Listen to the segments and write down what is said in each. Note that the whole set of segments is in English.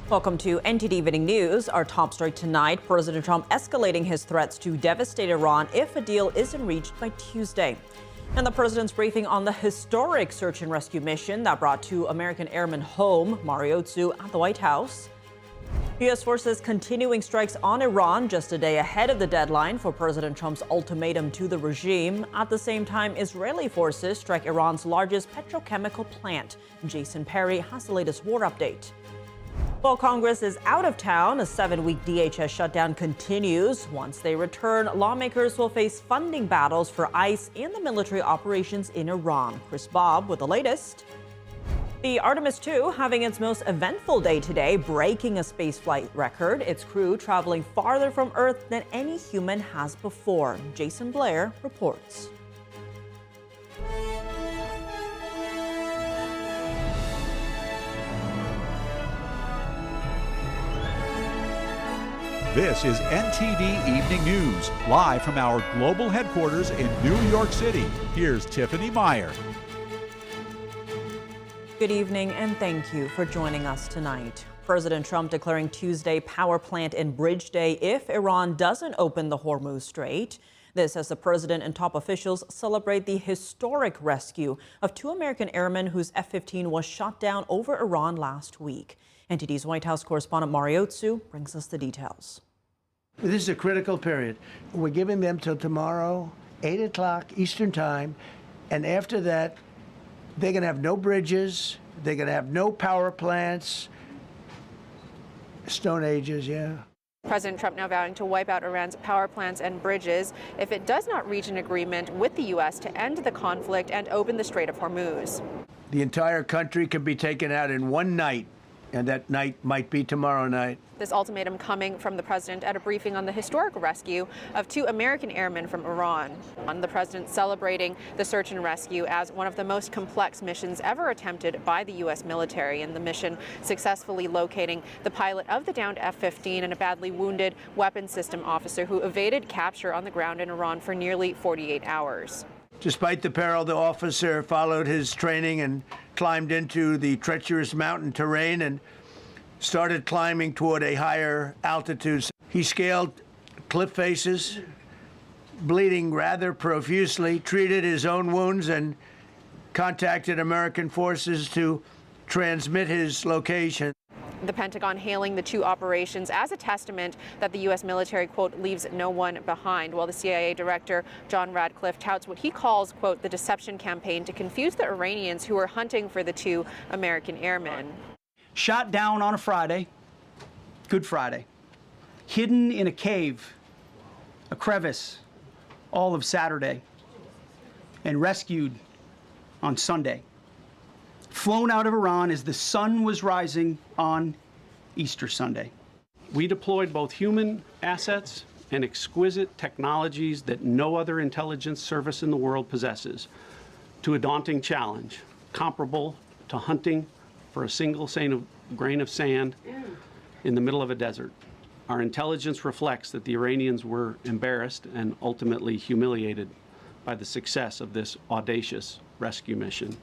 Welcome to NTD Evening News. Our top story tonight, President Trump escalating his threats to devastate Iran if a deal isn't reached by Tuesday. And the president's briefing on the historic search and rescue mission that brought two American airmen home, Mariotsu at the White House. U.S. forces continuing strikes on Iran just a day ahead of the deadline for President Trump's ultimatum to the regime. At the same time, Israeli forces strike Iran's largest petrochemical plant. Jason Perry has the latest war update. While Congress is out of town, a 7-week DHS shutdown continues. Once they return, lawmakers will face funding battles for ICE and the military operations in Iran. Chris Bob with the latest. The Artemis II having its most eventful day today, breaking a spaceflight record. Its crew traveling farther from Earth than any human has before. Jason Blair reports. This is NTD Evening News, live from our global headquarters in New York City. Here's Tiffany Meyer. Good evening and thank you for joining us tonight. President Trump declaring Tuesday power plant and bridge day if Iran doesn't open the Hormuz Strait. This as the president and top officials celebrate the historic rescue of two American airmen whose F-15 was shot down over Iran last week. NTD's White House correspondent Mariotsu brings us the details. This is a critical period. We're giving them till tomorrow, 8 o'clock Eastern time, and after that, they're going to have no bridges, they're going to have no power plants. Stone Ages, yeah. President Trump now vowing to wipe out Iran's power plants and bridges if it does not reach an agreement with the U.S. to end the conflict and open the Strait of Hormuz. The entire country could be taken out in one night, and that night might be tomorrow night. This ultimatum coming from the president at a briefing on the historic rescue of two American airmen from Iran. The president celebrating the search and rescue as one of the most complex missions ever attempted by the U.S. military, and the mission successfully locating the pilot of the downed F-15 and a badly wounded weapons system officer who evaded capture on the ground in Iran for nearly 48 hours. Despite the peril, the officer followed his training and climbed into the treacherous mountain terrain and started climbing toward a higher altitude. He scaled cliff faces, bleeding rather profusely, treated his own wounds, and contacted American forces to transmit his location. The Pentagon hailing the two operations as a testament that the U.S. military, quote, leaves no one behind, while the CIA director, John Radcliffe, touts what he calls, quote, the deception campaign to confuse the Iranians who are hunting for the two American airmen. Shot down on a Friday, Good Friday, hidden in a cave, a crevice, all of Saturday, and rescued on Sunday. Flown out of Iran as the sun was rising on Easter Sunday. We deployed both human assets and exquisite technologies that no other intelligence service in the world possesses to a daunting challenge comparable to hunting for a single grain of sand in the middle of a desert. Our intelligence reflects that the Iranians were embarrassed and ultimately humiliated by the success of this audacious rescue mission.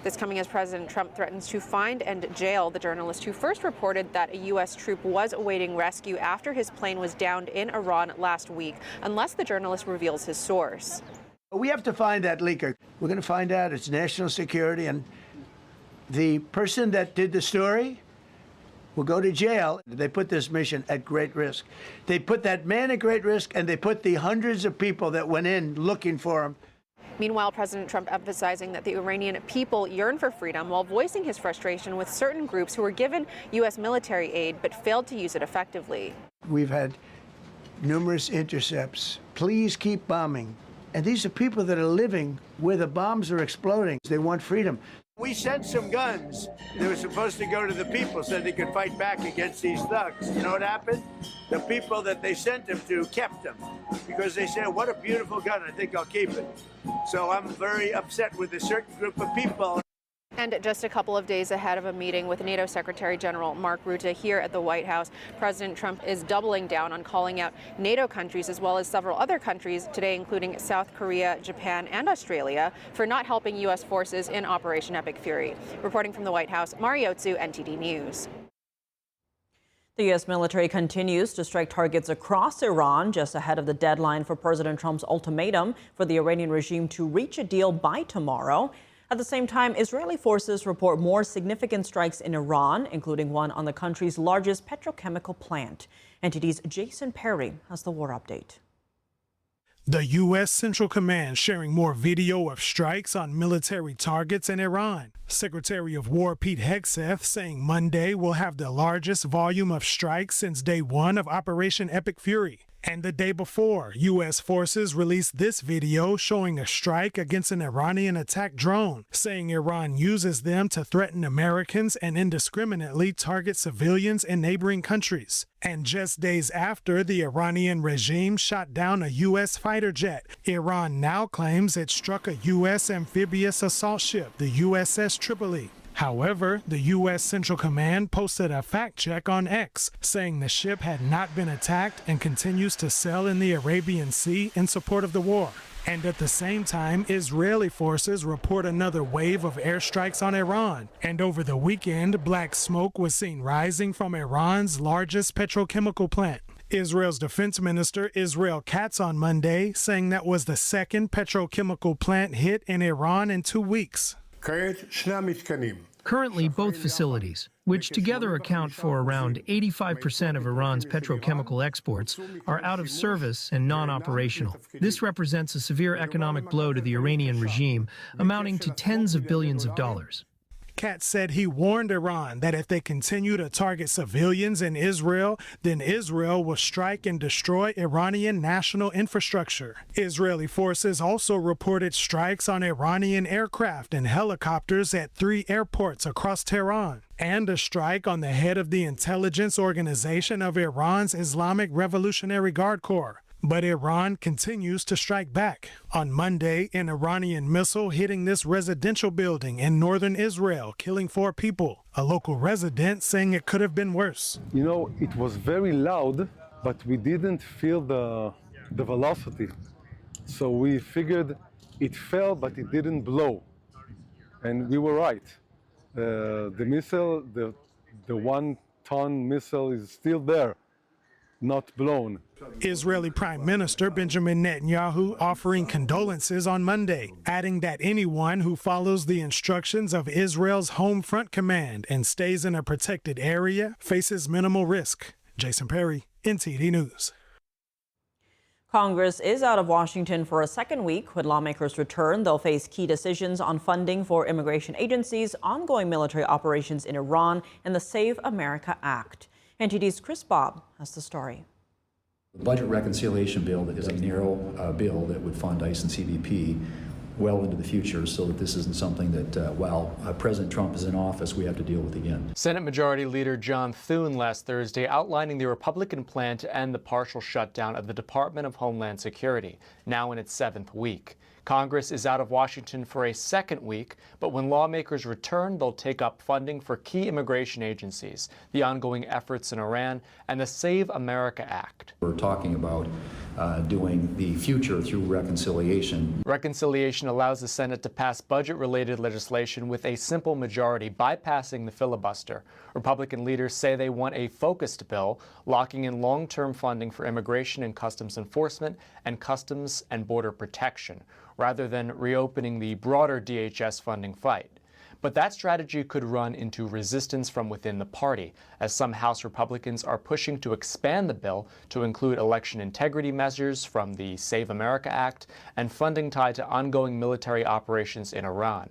This coming as President Trump threatens to find and jail the journalist who first reported that a U.S. troop was awaiting rescue after his plane was downed in Iran last week, unless the journalist reveals his source. We have to find that leaker. We're going to find out it's national security, and the person that did the story will go to jail. They put this mission at great risk. They put that man at great risk, and they put the hundreds of people that went in looking for him. Meanwhile, President Trump emphasizing that the Iranian people yearn for freedom while voicing his frustration with certain groups who were given U.S. military aid but failed to use it effectively. We've had numerous intercepts. Please keep bombing. And these are people that are living where the bombs are exploding. They want freedom. We sent some guns. They were supposed to go to the people so they could fight back against these thugs. You know what happened? The people that they sent them to kept them because they said, what a beautiful gun, I think I'll keep it. So I'm very upset with a certain group of people. And just a couple of days ahead of a meeting with NATO Secretary General Mark Rutte here at the White House, President Trump is doubling down on calling out NATO countries as well as several other countries today, including South Korea, Japan, and Australia, for not helping U.S. forces in Operation Epic Fury. Reporting from the White House, Mariotsu, NTD News. The U.S. military continues to strike targets across Iran just ahead of the deadline for President Trump's ultimatum for the Iranian regime to reach a deal by tomorrow. At the same time, Israeli forces report more significant strikes in Iran, including one on the country's largest petrochemical plant. NTD's Jason Perry has the war update. The U.S. Central Command sharing more video of strikes on military targets in Iran. Secretary of War Pete Hegseth saying Monday will have the largest volume of strikes since day one of Operation Epic Fury. And the day before, U.S. forces released this video showing a strike against an Iranian attack drone, saying Iran uses them to threaten Americans and indiscriminately target civilians in neighboring countries. And just days after the Iranian regime shot down a U.S. fighter jet, Iran now claims it struck a U.S. amphibious assault ship, the USS Tripoli. However, the U.S. Central Command posted a fact check on X, saying the ship had not been attacked and continues to sail in the Arabian Sea in support of the war. And at the same time, Israeli forces report another wave of airstrikes on Iran. And over the weekend, black smoke was seen rising from Iran's largest petrochemical plant. Israel's defense minister Israel Katz on Monday saying that was the second petrochemical plant hit in Iran in 2 weeks. Currently, both facilities, which together account for around 85% of Iran's petrochemical exports, are out of service and non-operational. This represents a severe economic blow to the Iranian regime, amounting to tens of billions of dollars. Katz said he warned Iran that if they continue to target civilians in Israel, then Israel will strike and destroy Iranian national infrastructure. Israeli forces also reported strikes on Iranian aircraft and helicopters at 3 airports across Tehran, and a strike on the head of the intelligence organization of Iran's Islamic Revolutionary Guard Corps. But Iran continues to strike back. On Monday, an Iranian missile hitting this residential building in northern Israel, killing 4 people. A local resident saying it could have been worse. You know, it was very loud, but we didn't feel the velocity. So we figured it fell, but it didn't blow. And we were right. The missile, the 1-ton missile is still there, not blown. Israeli Prime Minister Benjamin Netanyahu offering condolences on Monday, adding that anyone who follows the instructions of Israel's Home Front Command and stays in a protected area faces minimal risk. Jason Perry, NTD News. Congress is out of Washington for a second week. When lawmakers return, they'll face key decisions on funding for immigration agencies, ongoing military operations in Iran, and the Save America Act. NTD's Chris Bob has the story. The budget reconciliation bill is a narrow bill that would fund ICE and CBP well into the future, so that this isn't something that, while President Trump is in office, we have to deal with again. Senate Majority Leader John Thune last Thursday outlining the Republican plan to end the partial shutdown of the Department of Homeland Security, now in its 7th week. Congress is out of Washington for a second week, but when lawmakers return, they'll take up funding for key immigration agencies, the ongoing efforts in Iran, and the Save America Act. We're talking about doing the future through reconciliation. Reconciliation allows the Senate to pass budget-related legislation with a simple majority, bypassing the filibuster. Republican leaders say they want a focused bill, locking in long-term funding for immigration and customs enforcement and customs and border protection, rather than reopening the broader DHS funding fight. But that strategy could run into resistance from within the party, as some House Republicans are pushing to expand the bill to include election integrity measures from the Save America Act and funding tied to ongoing military operations in Iran.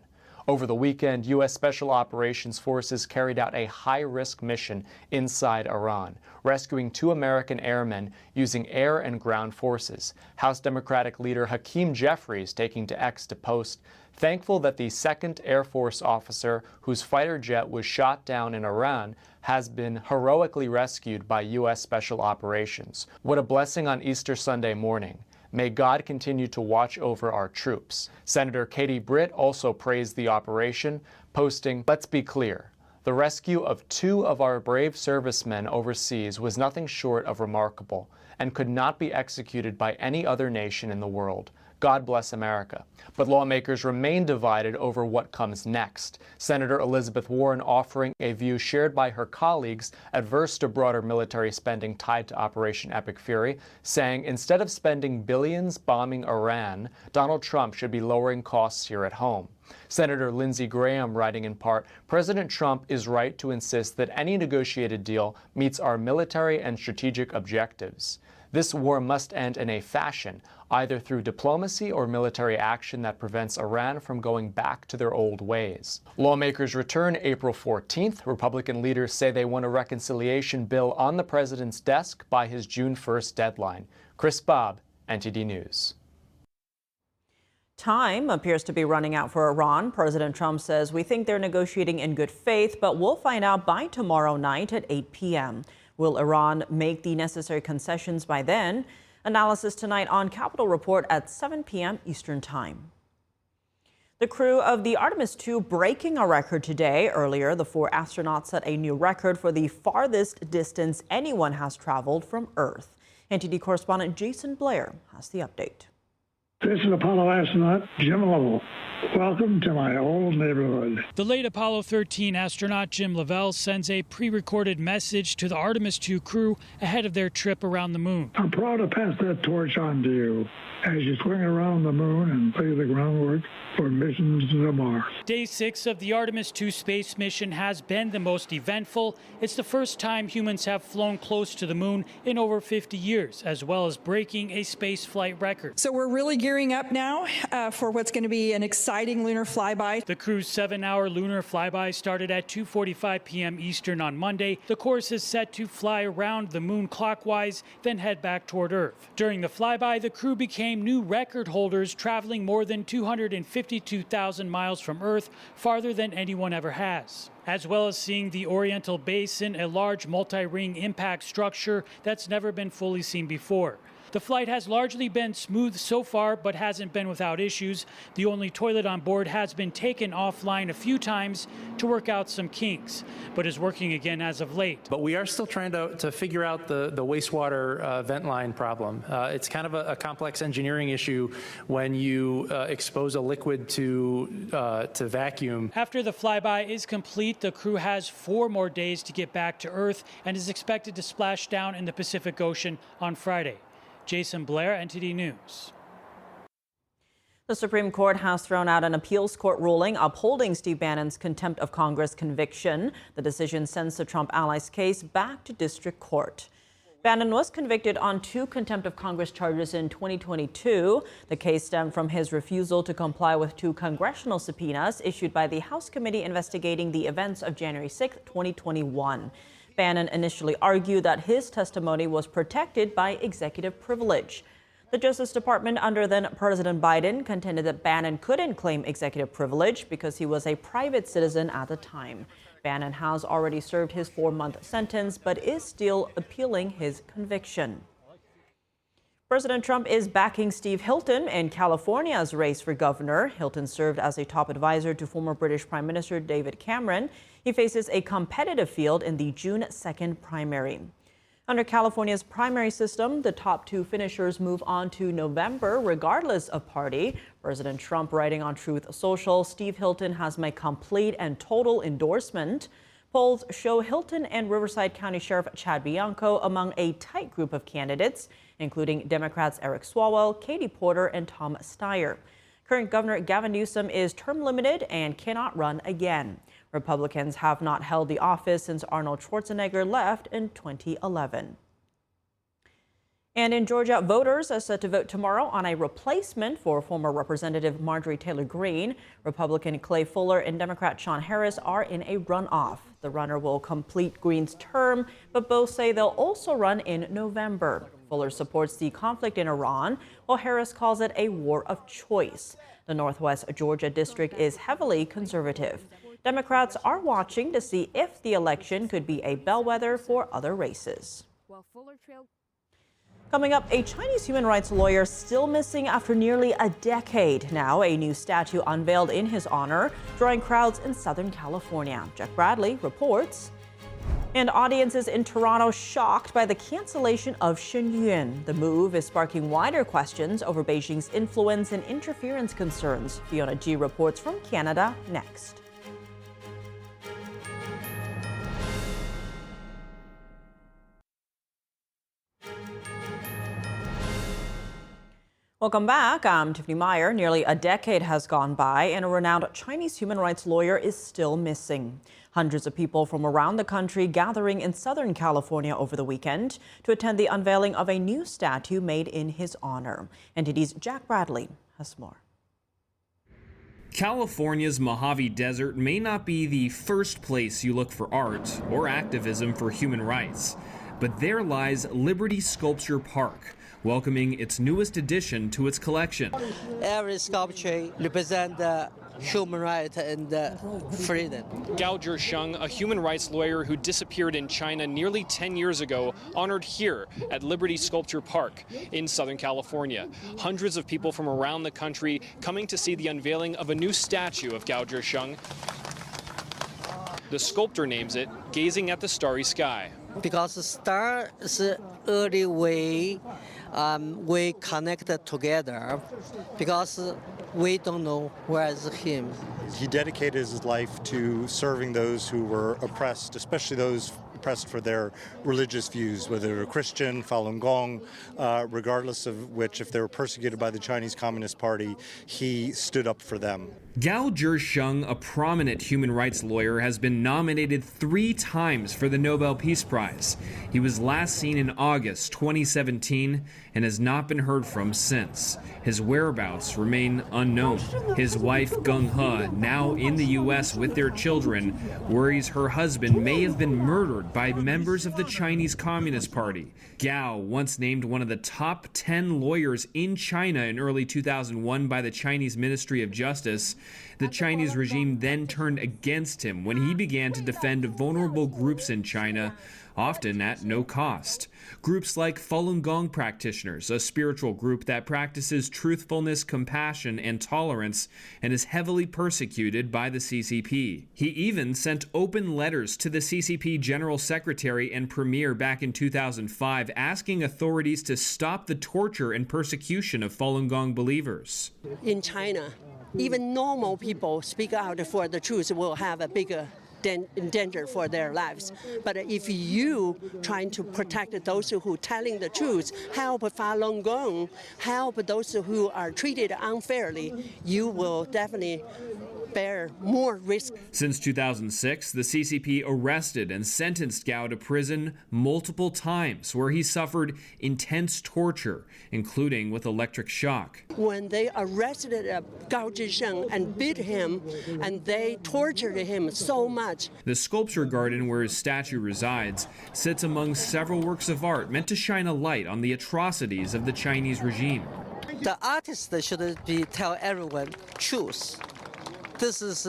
Over the weekend, U.S. Special Operations Forces carried out a high-risk mission inside Iran, rescuing 2 American airmen using air and ground forces. House Democratic leader Hakeem Jeffries taking to X to post, thankful that the 2nd Air Force officer whose fighter jet was shot down in Iran has been heroically rescued by U.S. Special Operations. What a blessing on Easter Sunday morning. May God continue to watch over our troops. Senator Katie Britt also praised the operation, posting, "Let's be clear. The rescue of 2 of our brave servicemen overseas was nothing short of remarkable and could not be executed by any other nation in the world. God bless America. But lawmakers remain divided over what comes next. Senator Elizabeth Warren offering a view shared by her colleagues adverse to broader military spending tied to Operation Epic Fury, saying instead of spending billions bombing Iran, Donald Trump should be lowering costs here at home. Senator Lindsey Graham writing in part, President Trump is right to insist that any negotiated deal meets our military and strategic objectives. This war must end in a fashion, either through diplomacy or military action that prevents Iran from going back to their old ways. Lawmakers return April 14th. Republican leaders say they want a reconciliation bill on the president's desk by his June 1st deadline. Chris Bobb, NTD News. Time appears to be running out for Iran. President Trump says, "We think they're negotiating in good faith, but we'll find out by tomorrow night at 8 p.m. Will Iran make the necessary concessions by then? Analysis tonight on Capitol Report at 7 p.m. Eastern Time. The crew of the Artemis II breaking a record today. Earlier, the 4 astronauts set a new record for the farthest distance anyone has traveled from Earth. NTD correspondent Jason Blair has the update. This is Apollo astronaut Jim Lovell. Welcome to my old neighborhood. The late Apollo 13 astronaut Jim Lovell sends a pre-recorded message to the Artemis II crew ahead of their trip around the moon. I'm proud to pass that torch on to you as you swing around the moon and lay the groundwork for missions to Mars. Day 6 of the Artemis II space mission has been the most eventful. It's the first time humans have flown close to the moon in over 50 years, as well as breaking a space flight record. So we're really gearing up now for what's going to be an exciting lunar flyby. The crew's 7-hour lunar flyby started at 2:45 p.m. Eastern on Monday. The course is set to fly around the moon clockwise, then head back toward Earth. During the flyby, the crew became new record holders, traveling more than 252,000 miles from Earth, farther than anyone ever has. As well as seeing the Oriental Basin, a large multi-ring impact structure that's never been fully seen before. The flight has largely been smooth so far, but hasn't been without issues. The only toilet on board has been taken offline a few times to work out some kinks, but is working again as of late. But we are still trying to figure out the wastewater vent line problem. It's kind of a complex engineering issue when you expose a liquid to vacuum. After the flyby is complete, the crew has 4 more days to get back to Earth and is expected to splash down in the Pacific Ocean on Friday. Jason Blair, NTD News. The Supreme Court has thrown out an appeals court ruling upholding Steve Bannon's contempt of Congress conviction. The decision sends the Trump allies' case back to district court. Bannon was convicted on 2 contempt of Congress charges in 2022. The case stemmed from his refusal to comply with 2 congressional subpoenas issued by the House committee investigating the events of January 6, 2021. Bannon initially argued that his testimony was protected by executive privilege. The Justice Department under then President Biden contended that Bannon couldn't claim executive privilege because he was a private citizen at the time. Bannon has already served his 4-month sentence, but is still appealing his conviction. President Trump is backing Steve Hilton in California's race for governor. Hilton served as a top advisor to former British Prime Minister David Cameron. He faces a competitive field in the June 2nd primary. Under California's primary system, the top 2 finishers move on to November, regardless of party. President Trump writing on Truth Social, Steve Hilton has my complete and total endorsement. Polls show Hilton and Riverside County Sheriff Chad Bianco among a tight group of candidates, including Democrats Eric Swalwell, Katie Porter, and Tom Steyer. Current Governor Gavin Newsom is term limited and cannot run again. Republicans have not held the office since Arnold Schwarzenegger left in 2011. And in Georgia, voters are set to vote tomorrow on a replacement for former Representative Marjorie Taylor Greene. Republican Clay Fuller and Democrat Sean Harris are in a runoff. The runner will complete Greene's term, but both say they'll also run in November. Fuller supports the conflict in Iran, while Harris calls it a war of choice. The Northwest Georgia district is heavily conservative. Democrats are watching to see if the election could be a bellwether for other races. Coming up, a Chinese human rights lawyer still missing after nearly a decade. Now, a new statue unveiled in his honor, drawing crowds in Southern California. Jack Bradley reports. And audiences in Toronto shocked by the cancellation of Shenyun. The move is sparking wider questions over Beijing's influence and interference concerns. Fiona G reports from Canada next. Welcome back. I'm Tiffany Meyer. Nearly a decade has gone by, and a renowned Chinese human rights lawyer is still missing. Hundreds of people from around the country gathering in Southern California over the weekend to attend the unveiling of a new statue made in his honor. NTD's Jack Bradley has more. California's Mojave Desert may not be the first place you look for art or activism for human rights, but there lies Liberty Sculpture Park, welcoming its newest addition to its collection. Every sculpture represents human rights and freedom. Gao Zhisheng, a human rights lawyer who disappeared in China nearly 10 years ago, honored here at Liberty Sculpture Park in Southern California. Hundreds of people from around the country coming to see the unveiling of a new statue of Gao Zhisheng. The sculptor names it Gazing at the Starry Sky. Because the star is the early way we connected together, because we don't know where is him. He dedicated his life to serving those who were oppressed, especially those oppressed for their religious views, whether they're Christian, Falun Gong, regardless of which, if they were persecuted by the Chinese Communist Party, he stood up for them. Gao Zhisheng, a prominent human rights lawyer, has been nominated 3 times for the Nobel Peace Prize. He was last seen in August 2017 and has not been heard from since. His whereabouts remain unknown. His wife, Gung He, now in the U.S. with their children, worries her husband may have been murdered by members of the Chinese Communist Party. Gao, once named one of the top 10 lawyers in China in early 2001 by the Chinese Ministry of Justice, the Chinese regime then turned against him when he began to defend vulnerable groups in China, often at no cost. Groups like Falun Gong practitioners, a spiritual group that practices truthfulness, compassion, and tolerance, and is heavily persecuted by the CCP. He even sent open letters to the CCP General Secretary and Premier back in 2005, asking authorities to stop the torture and persecution of Falun Gong believers. In China, even normal people speak out for the truth will have a bigger danger for their lives. But if you trying to protect those who are telling the truth, help Falun Gong, help those who are treated unfairly, you will definitely bear more risk. Since 2006, the CCP arrested and sentenced Gao to prison multiple times, where he suffered intense torture, including with electric shock. When they arrested Gao Zhisheng and beat him, and they tortured him so much. The sculpture garden where his statue resides sits among several works of art meant to shine a light on the atrocities of the Chinese regime. The artist should tell everyone truth. This is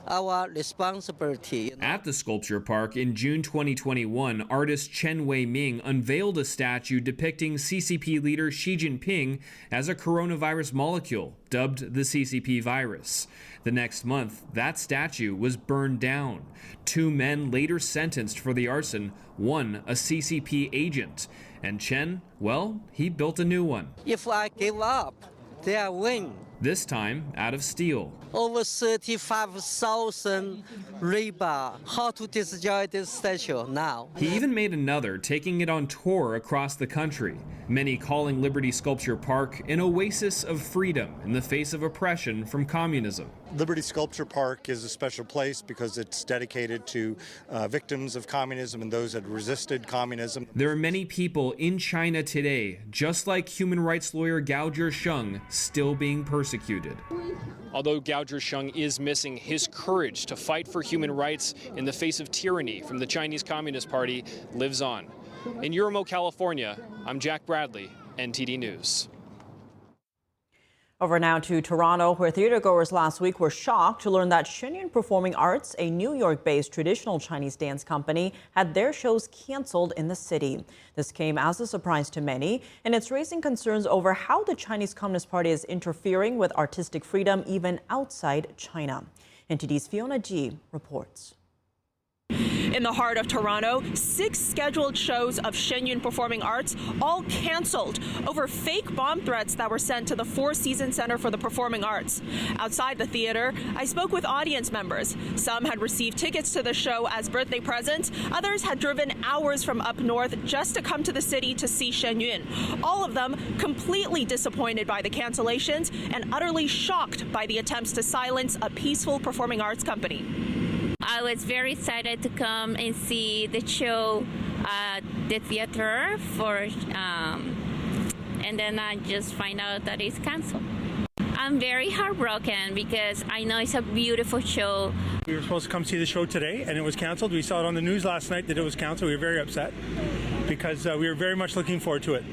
our responsibility. At the sculpture park in June 2021, artist Chen Wei-ming unveiled a statue depicting CCP leader Xi Jinping as a coronavirus molecule, dubbed the CCP virus. The next month, that statue was burned down. 2 men later sentenced for the arson, one a CCP agent. And Chen, well, he built a new one. If I give up, they win. This time out of steel. Over 35,000 rebar. How to destroy this statue now? He even made another, taking it on tour across the country. Many calling Liberty Sculpture Park an oasis of freedom in the face of oppression from communism. Liberty Sculpture Park is a special place because it's dedicated to victims of communism and those that resisted communism. There are many people in China today, just like human rights lawyer Gao Zhisheng, still being persecuted. Although Gao Zhisheng is missing, his courage to fight for human rights in the face of tyranny from the Chinese Communist Party lives on. In Uramo, California, I'm Jack Bradley, NTD News. Over now to Toronto, where theatergoers last week were shocked to learn that Shenyun Performing Arts, a New York-based traditional Chinese dance company, had their shows canceled in the city. This came as a surprise to many, and it's raising concerns over how the Chinese Communist Party is interfering with artistic freedom even outside China. NTD's Fiona G reports. In the heart of Toronto, 6 scheduled shows of Shenyun Performing Arts all canceled over fake bomb threats that were sent to the Four Seasons Center for the Performing Arts. Outside the theater, I spoke with audience members. Some had received tickets to the show as birthday presents. Others had driven hours from up north just to come to the city to see Shenyun. All of them completely disappointed by the cancellations and utterly shocked by the attempts to silence a peaceful performing arts company. I was very excited to come and see the show at the theater and then I just find out that it's canceled. I'm very heartbroken because I know it's a beautiful show. We were supposed to come see the show today and it was canceled. We saw it on the news last night that it was canceled. We were very upset because we were very much looking forward to it.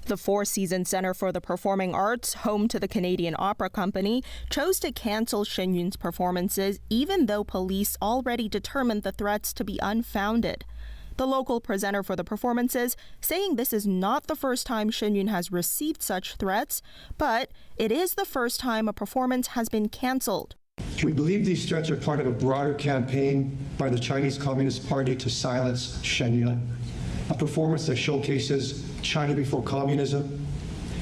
The Four Seasons Center for the Performing Arts, home to the Canadian Opera Company, chose to cancel Shenyun's performances even though police already determined the threats to be unfounded. The local presenter for the performances saying this is not the first time Shenyun has received such threats, but it is the first time a performance has been canceled. We believe these threats are part of a broader campaign by the Chinese Communist Party to silence Shenyun, a performance that showcases China before communism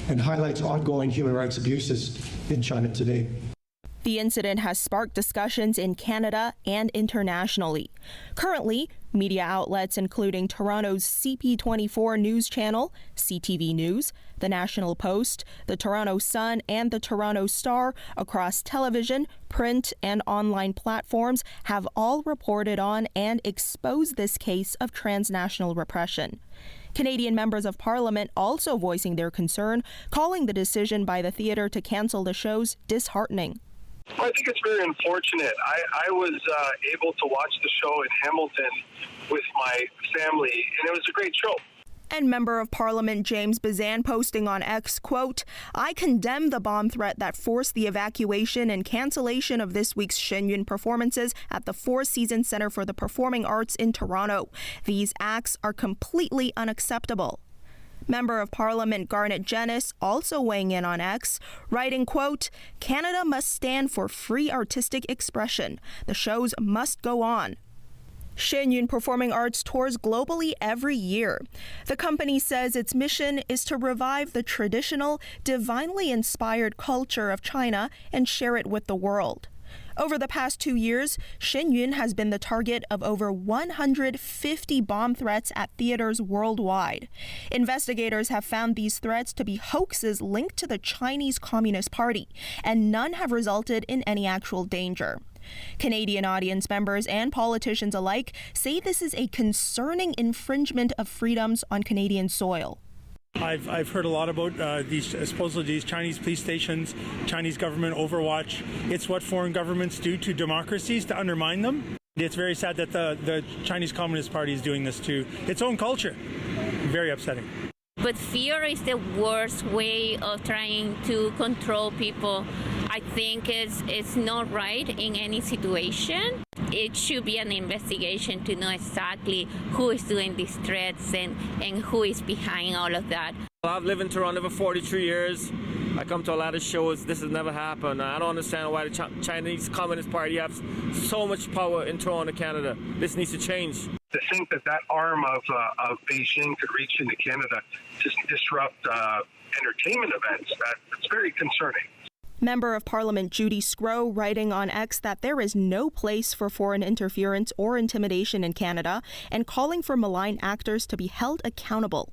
and highlights ongoing human rights abuses in China today. The incident has sparked discussions in Canada and internationally. Currently, media outlets including Toronto's CP24 news channel, CTV News, the National Post, the Toronto Sun, and the Toronto Star across television, print, and online platforms have all reported on and exposed this case of transnational repression. Canadian members of Parliament also voicing their concern, calling the decision by the theatre to cancel the shows disheartening. Well, I think it's very unfortunate. I was able to watch the show in Hamilton with my family, and it was a great show. And Member of Parliament James Bazan posting on X, quote, "I condemn the bomb threat that forced the evacuation and cancellation of this week's Shenyun performances at the Four Seasons Center for the Performing Arts in Toronto. These acts are completely unacceptable." Member of Parliament Garnet Jennis also weighing in on X, writing, quote, "Canada must stand for free artistic expression. The shows must go on." Shenyun Performing Arts tours globally every year. The company says its mission is to revive the traditional, divinely inspired culture of China and share it with the world. Over the past 2 years, Shenyun has been the target of over 150 bomb threats at theaters worldwide. Investigators have found these threats to be hoaxes linked to the Chinese Communist Party, and none have resulted in any actual danger. Canadian audience members and politicians alike say this is a concerning infringement of freedoms on Canadian soil. I've heard a lot about supposedly these Chinese police stations, Chinese government overwatch. It's what foreign governments do to democracies to undermine them. It's very sad that the Chinese Communist Party is doing this to its own culture. Very upsetting. But fear is the worst way of trying to control people. I think it's not right in any situation. It should be an investigation to know exactly who is doing these threats and who is behind all of that. I've lived in Toronto for 43 years. I come to a lot of shows. This has never happened. I don't understand why the Chinese Communist Party has so much power in Toronto, Canada. This needs to change. To think that arm of Beijing could reach into Canada to disrupt entertainment events, that's very concerning. Member of Parliament Judy Scrow writing on X that there is no place for foreign interference or intimidation in Canada and calling for malign actors to be held accountable.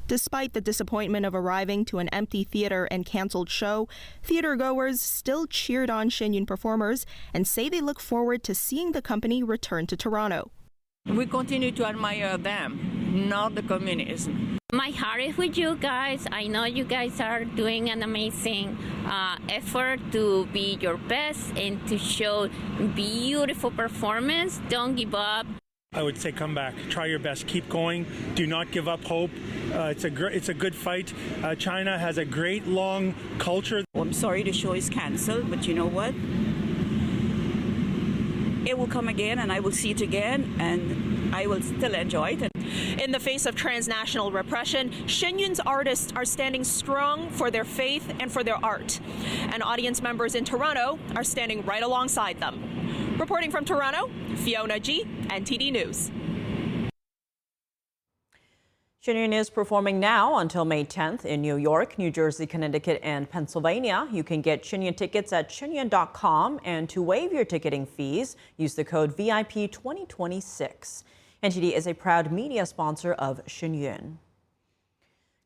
Despite the disappointment of arriving to an empty theater and canceled show, theatergoers still cheered on Shenyun performers and say they look forward to seeing the company return to Toronto. We continue to admire them, not the communism. My heart is with you guys. I know you guys are doing an amazing effort to be your best and to show beautiful performance. Don't give up. I would say come back, try your best, keep going, do not give up hope. It's a good fight. China has a great long culture. I'm sorry the show is cancelled, but you know what? It will come again and I will see it again and I will still enjoy it. In the face of transnational repression, Shenyun's artists are standing strong for their faith and for their art. And audience members in Toronto are standing right alongside them. Reporting from Toronto, Fiona G, NTD News. Shenyun is performing now until May 10th in New York, New Jersey, Connecticut, and Pennsylvania. You can get Shenyun tickets at shenyun.com, and to waive your ticketing fees, use the code VIP 2026. NTD is a proud media sponsor of Shenyun.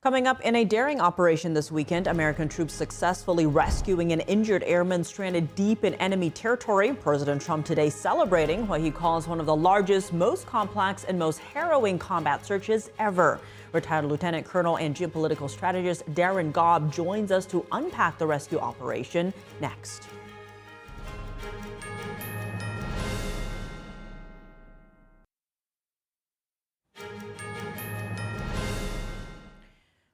Coming up, in a daring operation this weekend, American troops successfully rescuing an injured airman stranded deep in enemy territory. President Trump today celebrating what he calls one of the largest, most complex, and most harrowing combat searches ever. Retired Lieutenant Colonel and geopolitical strategist Darin Gobb joins us to unpack the rescue operation next.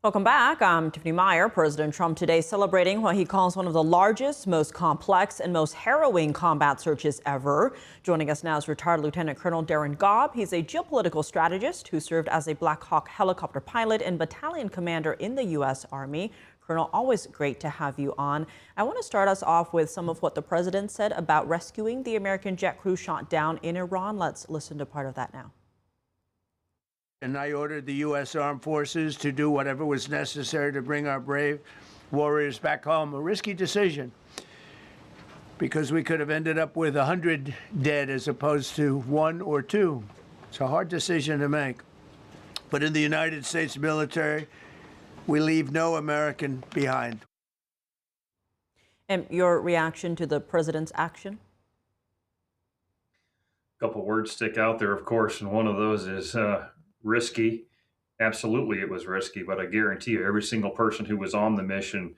Welcome back. I'm Tiffany Meyer. President Trump today celebrating what he calls one of the largest, most complex, and most harrowing combat searches ever. Joining us now is retired Lieutenant Colonel Darin Gobb. He's a geopolitical strategist who served as a Black Hawk helicopter pilot and battalion commander in the U.S. Army. Colonel, always great to have you on. I want to start us off with some of what the president said about rescuing the American jet crew shot down in Iran. Let's listen to part of that now. And I ordered the U.S. Armed Forces to do whatever was necessary to bring our brave warriors back home. A risky decision, because we could have ended up with 100 dead as opposed to 1 or 2. It's a hard decision to make. But in the United States military, we leave no American behind. And your reaction to the president's action? A couple words stick out there, of course, and one of those is risky. Absolutely, it was risky, but I guarantee you every single person who was on the mission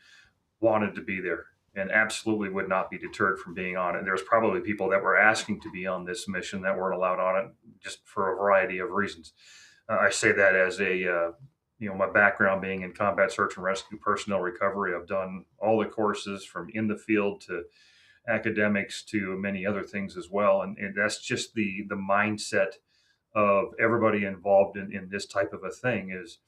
wanted to be there and absolutely would not be deterred from being on it. There's probably people that were asking to be on this mission that weren't allowed on it just for a variety of reasons. I say that as a, my background being in combat search and rescue personnel recovery. I've done all the courses from in the field to academics to many other things as well. And that's just the mindset of everybody involved in this type of a thing is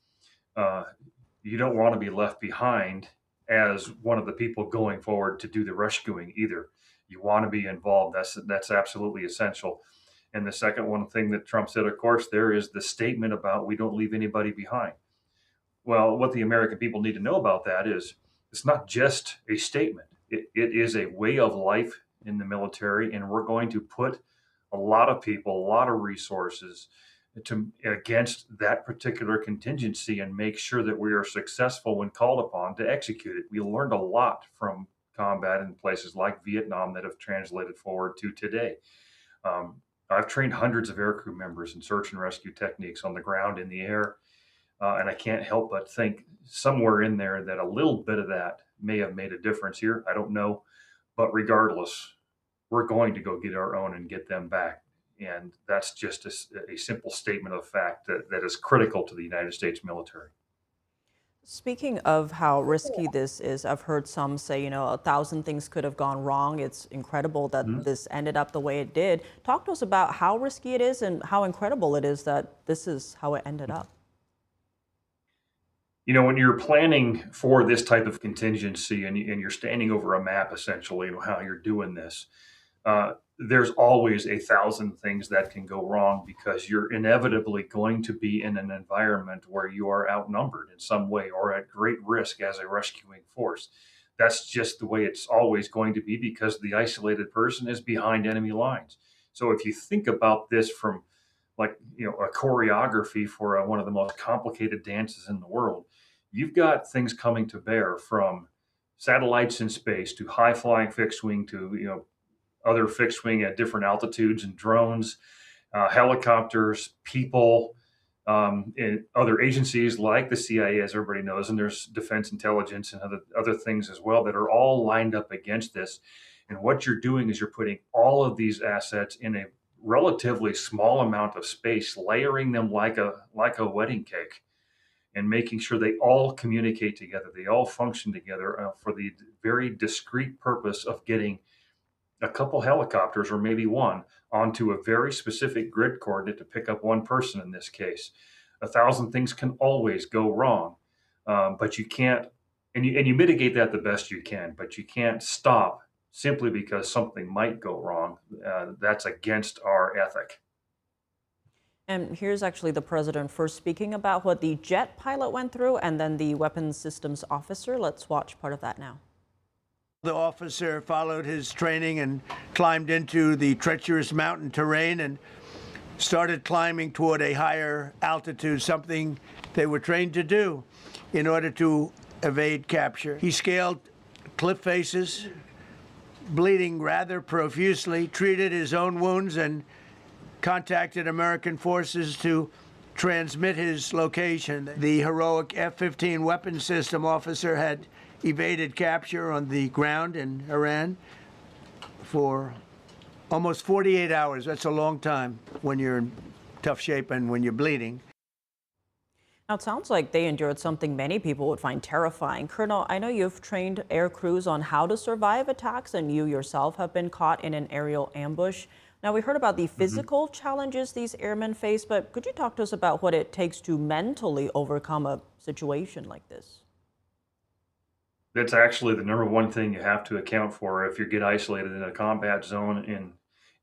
you don't want to be left behind as one of the people going forward to do the rescuing either. You want to be involved. That's absolutely essential. And the second one thing that Trump said, of course, there is the statement about we don't leave anybody behind. Well, what the American people need to know about that is it's not just a statement. It is a way of life in the military, and we're going to put a lot of people, a lot of resources against that particular contingency and make sure that we are successful when called upon to execute it. We learned a lot from combat in places like Vietnam that have translated forward to today. I've trained hundreds of aircrew members in search and rescue techniques on the ground, in the air, and I can't help but think somewhere in there that a little bit of that may have made a difference here. I don't know, but regardless, we're going to go get our own and get them back. And that's just a simple statement of fact that is critical to the United States military. Speaking of how risky this is, I've heard some say, 1,000 things could have gone wrong. It's incredible that this ended up the way it did. Talk to us about how risky it is and how incredible it is that this is how it ended up. When you're planning for this type of contingency and you're standing over a map, essentially, how you're doing this, there's always 1,000 things that can go wrong because you're inevitably going to be in an environment where you are outnumbered in some way or at great risk as a rescuing force. That's just the way it's always going to be because the isolated person is behind enemy lines. So if you think about this from a choreography for one of the most complicated dances in the world, you've got things coming to bear from satellites in space to high flying fixed wing to, other fixed wing at different altitudes and drones, helicopters, people, and other agencies like the CIA, as everybody knows, and there's defense intelligence and other things as well that are all lined up against this. And what you're doing is you're putting all of these assets in a relatively small amount of space, layering them like a wedding cake, and making sure they all communicate together. They all function together for the very discrete purpose of getting a couple helicopters or maybe one onto a very specific grid coordinate to pick up one person in this case. 1,000 things can always go wrong, but you can't, and you mitigate that the best you can, but you can't stop simply because something might go wrong. That's against our ethic. And here's actually the president first speaking about what the jet pilot went through and then the weapons systems officer. Let's watch part of that now. The officer followed his training and climbed into the treacherous mountain terrain and started climbing toward a higher altitude, something they were trained to do in order to evade capture. He scaled cliff faces, bleeding rather profusely, treated his own wounds, and contacted American forces to transmit his location. The heroic F-15 weapons system officer had evaded capture on the ground in Iran for almost 48 hours. That's a long time when you're in tough shape and when you're bleeding. Now, it sounds like they endured something many people would find terrifying. Colonel, I know you've trained air crews on how to survive attacks, and you yourself have been caught in an aerial ambush. Now, we heard about the physical challenges these airmen face, but could you talk to us about what it takes to mentally overcome a situation like this? That's actually the number one thing you have to account for if you get isolated in a combat zone, and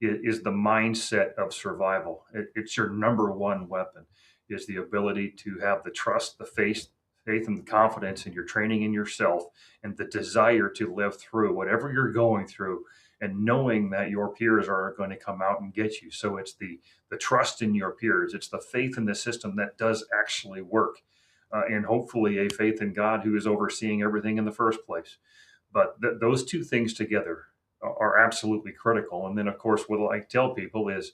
is the mindset of survival. It's your number one weapon, is the ability to have the trust, the faith and the confidence in your training in yourself, and the desire to live through whatever you're going through, and knowing that your peers are going to come out and get you. So it's the trust in your peers. It's the faith in the system that does actually work. And hopefully a faith in God who is overseeing everything in the first place. But those two things together are absolutely critical. And then, of course, what I tell people is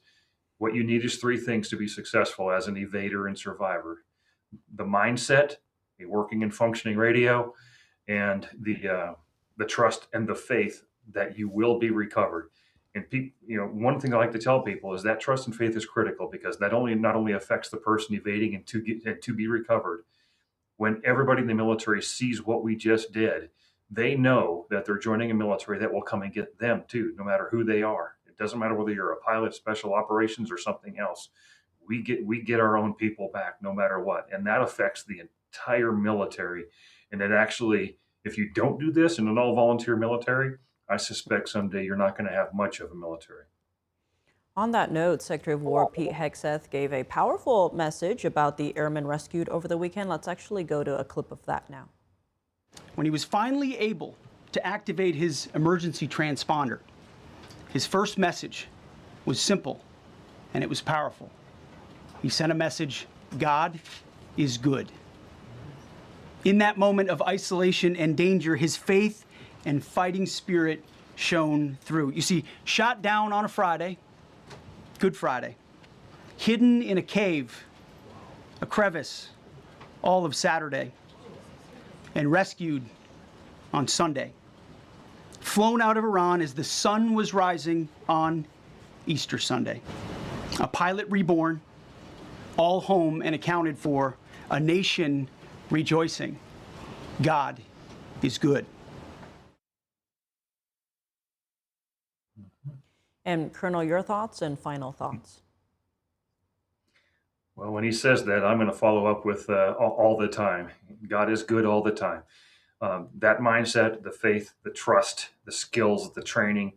what you need is three things to be successful as an evader and survivor: the mindset, a working and functioning radio, and the trust and the faith that you will be recovered. And one thing I like to tell people is that trust and faith is critical, because that not only affects the person evading and to be recovered. When everybody in the military sees what we just did, they know that they're joining a military that will come and get them too, no matter who they are. It doesn't matter whether you're a pilot, special operations, or something else. We get our own people back no matter what. And that affects the entire military. And it actually, if you don't do this in an all-volunteer military, I suspect someday you're not going to have much of a military. On that note, Secretary of War Pete Hegseth gave a powerful message about the airmen rescued over the weekend. Let's actually go to a clip of that now. When he was finally able to activate his emergency transponder, his first message was simple and it was powerful. He sent a message: God is good. In that moment of isolation and danger, his faith and fighting spirit shone through. You see, shot down on a Friday, Good Friday, hidden in a cave, a crevice, all of Saturday, and rescued on Sunday. Flown out of Iran as the sun was rising on Easter Sunday. A pilot reborn, all home and accounted for, a nation rejoicing. God is good. And Colonel, your thoughts and final thoughts? Well, when he says that, I'm going to follow up with all the time. God is good all the time. That mindset, the faith, the trust, the skills, the training,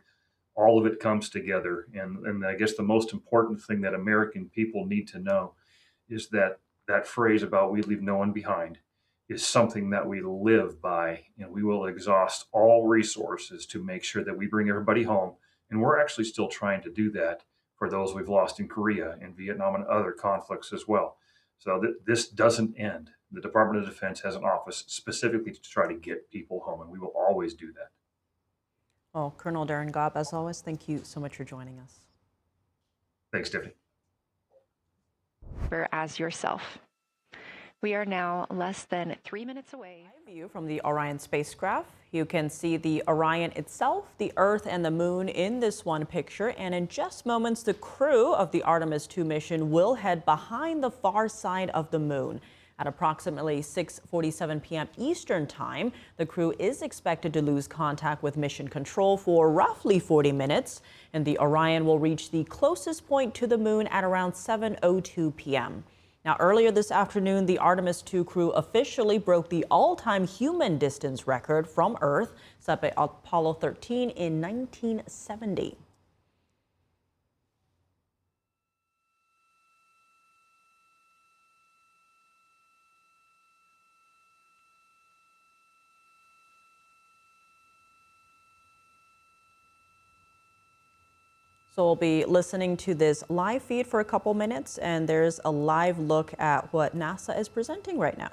all of it comes together. And I guess the most important thing that American people need to know is that phrase about "we leave no one behind" is something that we live by, and we will exhaust all resources to make sure that we bring everybody home. And we're actually still trying to do that for those we've lost in Korea and Vietnam and other conflicts as well. So this doesn't end. The Department of Defense has an office specifically to try to get people home, and we will always do that. Well, Colonel Darin Gobb, as always, thank you so much for joining us. Thanks, Tiffany. As yourself. We are now less than 3 minutes away. View from the Orion spacecraft. You can see the Orion itself, the Earth, and the Moon in this one picture. And in just moments, the crew of the Artemis 2 mission will head behind the far side of the Moon. At approximately 6:47 p.m. Eastern Time, the crew is expected to lose contact with mission control for roughly 40 minutes, and the Orion will reach the closest point to the Moon at around 7:02 p.m. Now, earlier this afternoon, the Artemis II crew officially broke the all-time human distance record from Earth set by Apollo 13 in 1970. So we'll be listening to this live feed for a couple minutes, and there's a live look at what NASA is presenting right now.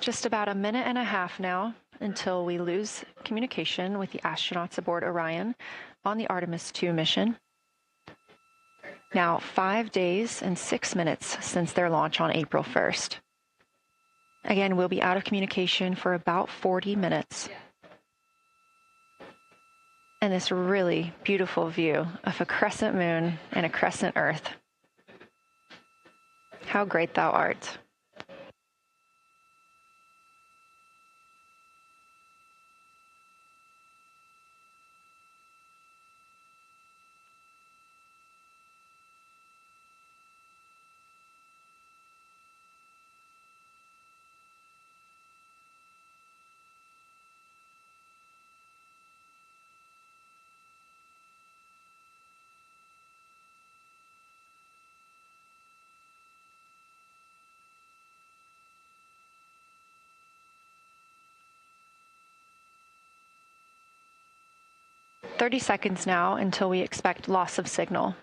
Just about a minute and a half now until we lose communication with the astronauts aboard Orion on the Artemis II mission. Now, 5 days and 6 minutes since their launch on April 1st. Again, we'll be out of communication for about 40 minutes. And this really beautiful view of a crescent moon and a crescent Earth. How great thou art. "30 seconds now until we expect loss of signal.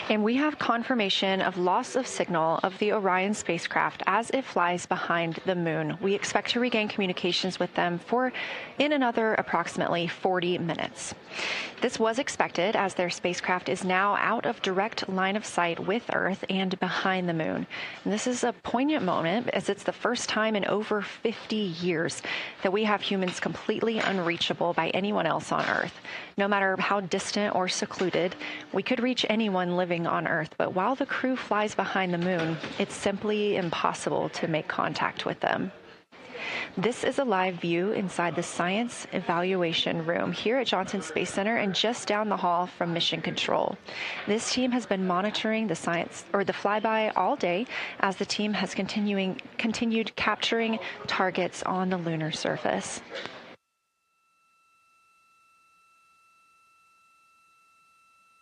And we have confirmation of loss of signal of the Orion spacecraft as it flies behind the moon. We expect to regain communications with them in another approximately 40 minutes. This was expected as their spacecraft is now out of direct line of sight with Earth and behind the moon. And this is a poignant moment as it's the first time in over 50 years that we have humans completely unreachable by anyone else on Earth. No matter how distant or secluded, we could reach anyone living on Earth, but while the crew flies behind the moon, it's simply impossible to make contact with them. This is a live view inside the Science Evaluation Room here at Johnson Space Center and just down the hall from Mission Control. This team has been monitoring the flyby all day as the team has continued capturing targets on the lunar surface.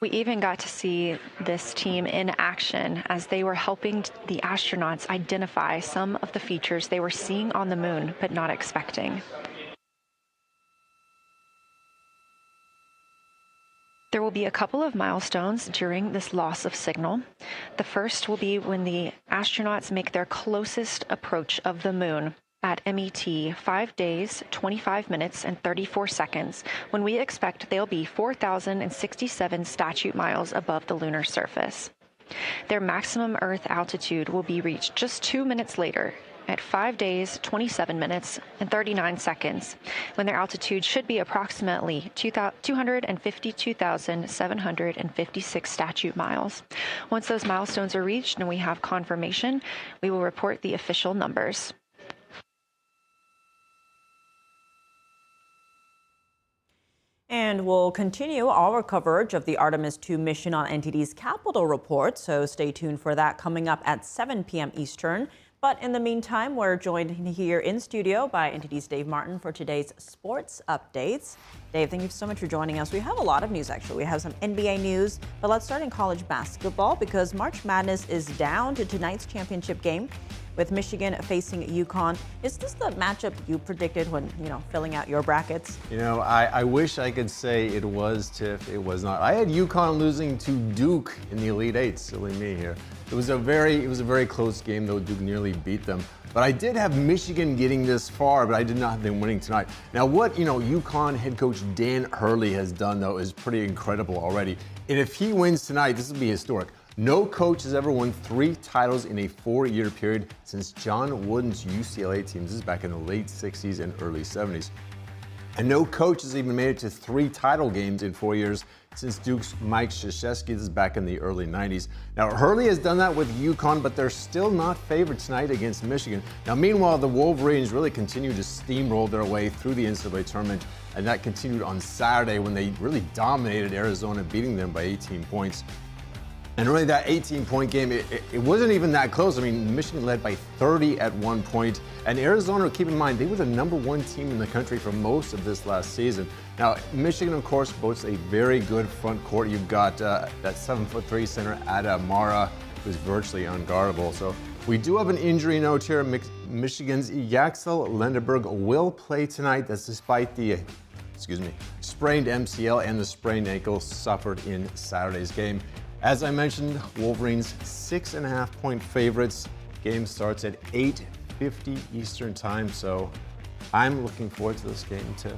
We even got to see this team in action as they were helping the astronauts identify some of the features they were seeing on the moon but not expecting. There will be a couple of milestones during this loss of signal. The first will be when the astronauts make their closest approach of the moon at MET 5 days, 25 minutes, and 34 seconds, when we expect they'll be 4,067 statute miles above the lunar surface. Their maximum Earth altitude will be reached just 2 minutes later at 5 days, 27 minutes, and 39 seconds, when their altitude should be approximately 252,756 statute miles. Once those milestones are reached and we have confirmation, we will report the official numbers. And we'll continue our coverage of the Artemis II mission on NTD's Capitol Report, so stay tuned for that coming up at 7 p.m. Eastern. But in the meantime, we're joined here in studio by NTD's Dave Martin for today's sports updates. Dave, thank you so much for joining us. We have a lot of news, actually. We have some NBA news, but let's start in college basketball because March Madness is down to tonight's championship game with Michigan facing UConn. Is this the matchup you predicted when, filling out your brackets? I wish I could say it was, Tiff. It was not. I had UConn losing to Duke in the Elite Eight. Silly me here. It was a very close game, though. Duke nearly beat them. But I did have Michigan getting this far, but I did not have them winning tonight. Now, what UConn head coach Dan Hurley has done, though, is pretty incredible already. And if he wins tonight, this will be historic. No coach has ever won 3 titles in a 4-year period since John Wooden's UCLA team. This is back in the late 60s and early 70s. And no coach has even made it to 3 title games in 4 years since Duke's Mike Krzyzewski. This is back in the early 90s. Now, Hurley has done that with UConn, but they're still not favored tonight against Michigan. Now, meanwhile, the Wolverines really continue to steamroll their way through the NCAA tournament, and that continued on Saturday when they really dominated Arizona, beating them by 18 points. And really, that 18-point game, it wasn't even that close. I mean, Michigan led by 30 at one point. And Arizona, keep in mind, they were the #1 team in the country for most of this last season. Now, Michigan, of course, boasts a very good front court. You've got that 7'3" center, Ada Mara, who's virtually unguardable. So we do have an injury note here. Michigan's Yaxel Lendeberg will play tonight. That's despite the sprained MCL and the sprained ankle suffered in Saturday's game. As I mentioned, Wolverines 6.5-point favorites. Game starts at 8:50 Eastern time, so I'm looking forward to this game, Tiff.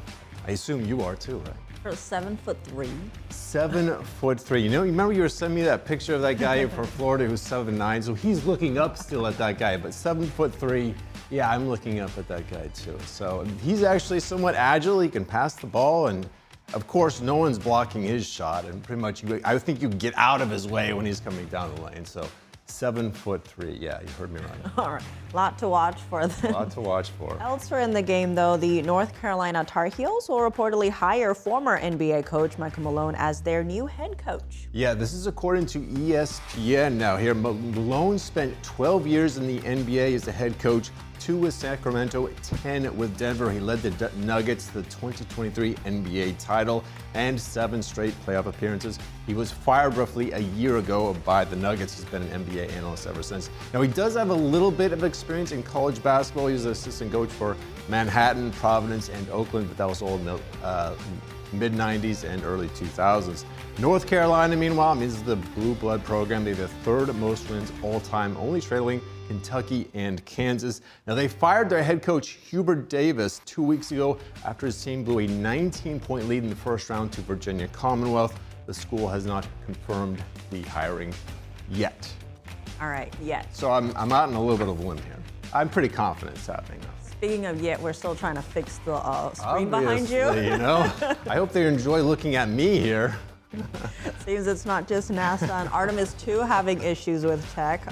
I assume you are too, right? For 7'3". 7'3". You remember you were sending me that picture of that guy from Florida who's 7'9", so he's looking up still at that guy, but 7'3". Yeah, I'm looking up at that guy too. So he's actually somewhat agile. He can pass the ball, and of course, no one's blocking his shot, and pretty much, I think you get out of his way when he's coming down the lane. So, 7'3". Yeah, you heard me right. All right, lot to watch for. Elsewhere in the game, though, the North Carolina Tar Heels will reportedly hire former NBA coach Michael Malone as their new head coach. Yeah, this is according to ESPN. Now, here, Malone spent 12 years in the NBA as the head coach. 2 with Sacramento, 10 with Denver. He led the Nuggets to the 2023 NBA title and 7 straight playoff appearances. He was fired roughly a year ago by the Nuggets. He's been an NBA analyst ever since. Now, he does have a little bit of experience in college basketball. He was an assistant coach for Manhattan, Providence, and Oakland, but that was all in the mid-90s and early 2000s. North Carolina, meanwhile, this is the blue blood program. They have the 3rd most wins all time, only trailing Kentucky and Kansas. Now, they fired their head coach Hubert Davis 2 weeks ago after his team blew a 19-point lead in the first round to Virginia Commonwealth. The school has not confirmed the hiring yet. All right, yet. So I'm out on a little bit of a limb here. I'm pretty confident it's happening though. Speaking of yet, we're still trying to fix the screen behind you. I hope they enjoy looking at me here. Seems it's not just NASA and Artemis II having issues with tech.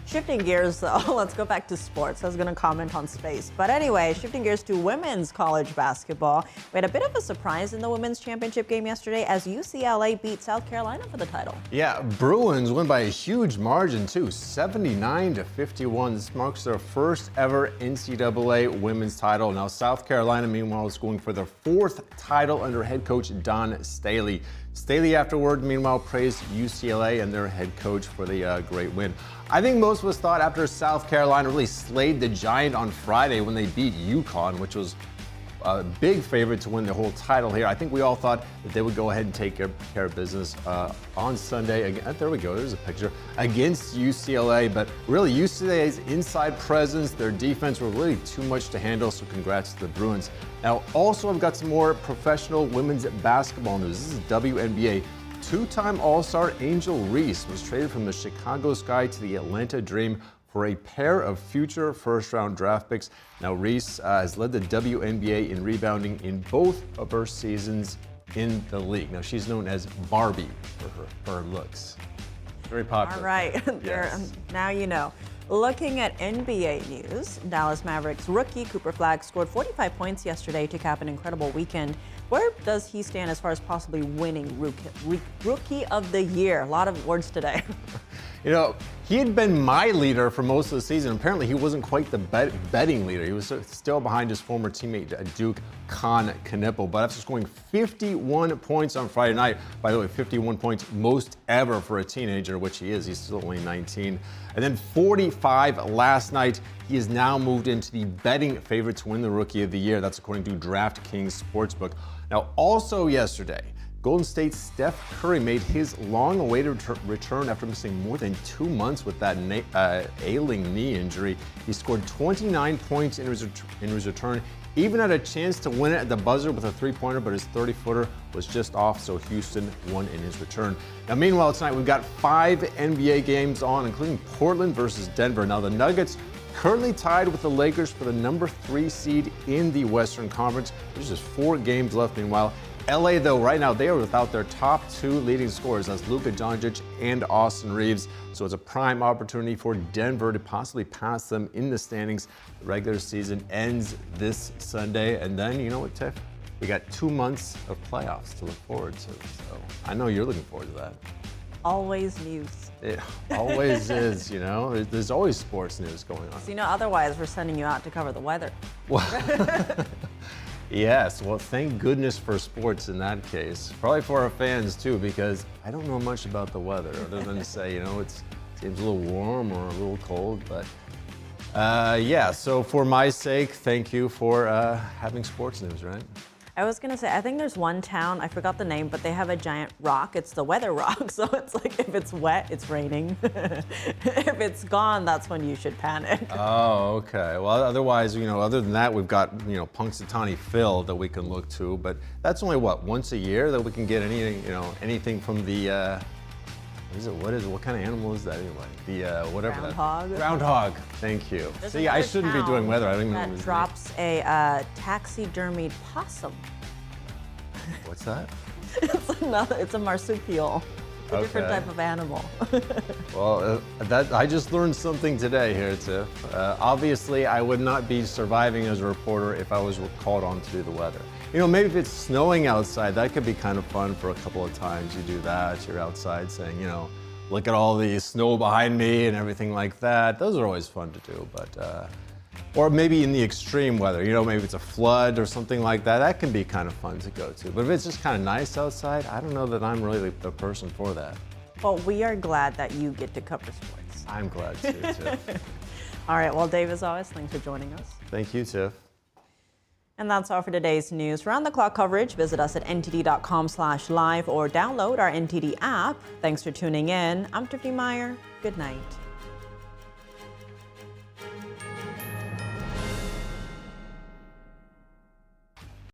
Shifting gears, though, let's go back to sports. I was going to comment on space. But anyway, shifting gears to women's college basketball. We had a bit of a surprise in the women's championship game yesterday as UCLA beat South Carolina for the title. Yeah, Bruins win by a huge margin, too, 79-51. This marks their first ever NCAA women's title. Now, South Carolina, meanwhile, is going for their 4th title under head coach Don Staley. Staley afterward, meanwhile, praised UCLA and their head coach for the great win. I think most of us thought after South Carolina really slayed the Giant on Friday when they beat UConn, which was a big favorite to win the whole title here. I think we all thought that they would go ahead and take care of business on Sunday. Again, there we go, there's a picture, against UCLA. But really, UCLA's inside presence, their defense were really too much to handle, so congrats to the Bruins. Now, also, I've got some more professional women's basketball news. This is WNBA. 2-time All-Star Angel Reese was traded from the Chicago Sky to the Atlanta Dream for a pair of future first-round draft picks. Now, Reese has led the WNBA in rebounding in both of her seasons in the league. Now, she's known as Barbie for her looks. Very popular. All right, Yes. now you know. Looking at NBA news, Dallas Mavericks rookie Cooper Flagg scored 45 points yesterday to cap an incredible weekend. Where does he stand as far as possibly winning Rookie of the Year? A lot of words today. You know, he had been my leader for most of the season. Apparently, he wasn't quite the betting leader. He was still behind his former teammate, Duke Kanippel. But after scoring 51 points on Friday night, by the way, 51 points, most ever for a teenager, which he is. He's still only 19. And then 45 last night. He has now moved into the betting favorite to win the Rookie of the Year. That's according to DraftKings Sportsbook. Now, also yesterday, Golden State's Steph Curry made his long-awaited return after missing more than 2 months with that ailing knee injury. He scored 29 points in his return, even had a chance to win it at the buzzer with a three-pointer, but his 30-footer was just off, so Houston won in his return. Now, meanwhile, tonight we've got 5 NBA games on, including Portland versus Denver. Now, the Nuggets currently tied with the Lakers for the number 3 seed in the Western Conference. There's just 4 games left. Meanwhile, LA, though, right now, they are without their top 2 leading scorers. That's Luka Doncic and Austin Reeves. So it's a prime opportunity for Denver to possibly pass them in the standings. The regular season ends this Sunday. And then, you know what, Tiff? We got 2 months of playoffs to look forward to. So I know you're looking forward to that. Always news. It always is, you know. There's always sports news going on. So, otherwise we're sending you out to cover the weather. Yes, well, thank goodness for sports in that case. Probably for our fans, too, because I don't know much about the weather, other than to say, it seems a little warm or a little cold. But, yeah, so for my sake, thank you for having sports news, right? I was going to say, I think there's one town, I forgot the name, but they have a giant rock. It's the Weather Rock. So it's like if it's wet, it's raining. If it's gone, that's when you should panic. Oh, okay. Well, otherwise, other than that, we've got, Punxsutawney Phil that we can look to. But that's only, once a year that we can get anything from the, what kind of animal is that anyway? The, whatever Groundhog. That. Groundhog. Thank you. There's See, I shouldn't be doing weather. I don't even know that what his drops a taxidermied possum. What's that? It's a marsupial. It's a different type of animal. Well, I just learned something today here, Tiff. Obviously, I would not be surviving as a reporter if I was called on to do the weather. Maybe if it's snowing outside, that could be kind of fun for a couple of times. You do that, you're outside saying, look at all the snow behind me and everything like that. Those are always fun to do, but, or maybe in the extreme weather, maybe it's a flood or something like that. That can be kind of fun to go to. But if it's just kind of nice outside, I don't know that I'm really the person for that. Well, we are glad that you get to cover sports. I'm glad to, Tiff. All right, well, Dave, as always, thanks for joining us. Thank you, Tiff. And that's all for today's news. For round-the-clock coverage, visit us at ntd.com/live or download our NTD app. Thanks for tuning in. I'm Tiffany Meyer. Good night.